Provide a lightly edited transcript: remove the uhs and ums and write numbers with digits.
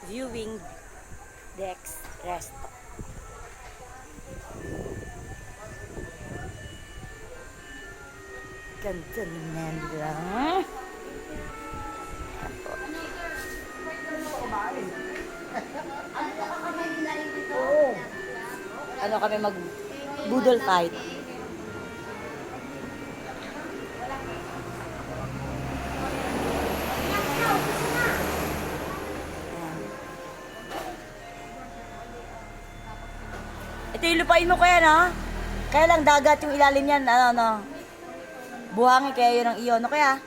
Viewing Dex Resto. Ganda naman lang. Oo. Ano kami mag-boodle fight. Ito yung lupain mo kaya, no? Kaya lang dagat yung ilalim yan, ano. Buhangin kaya yun ang iyon. Ano kaya?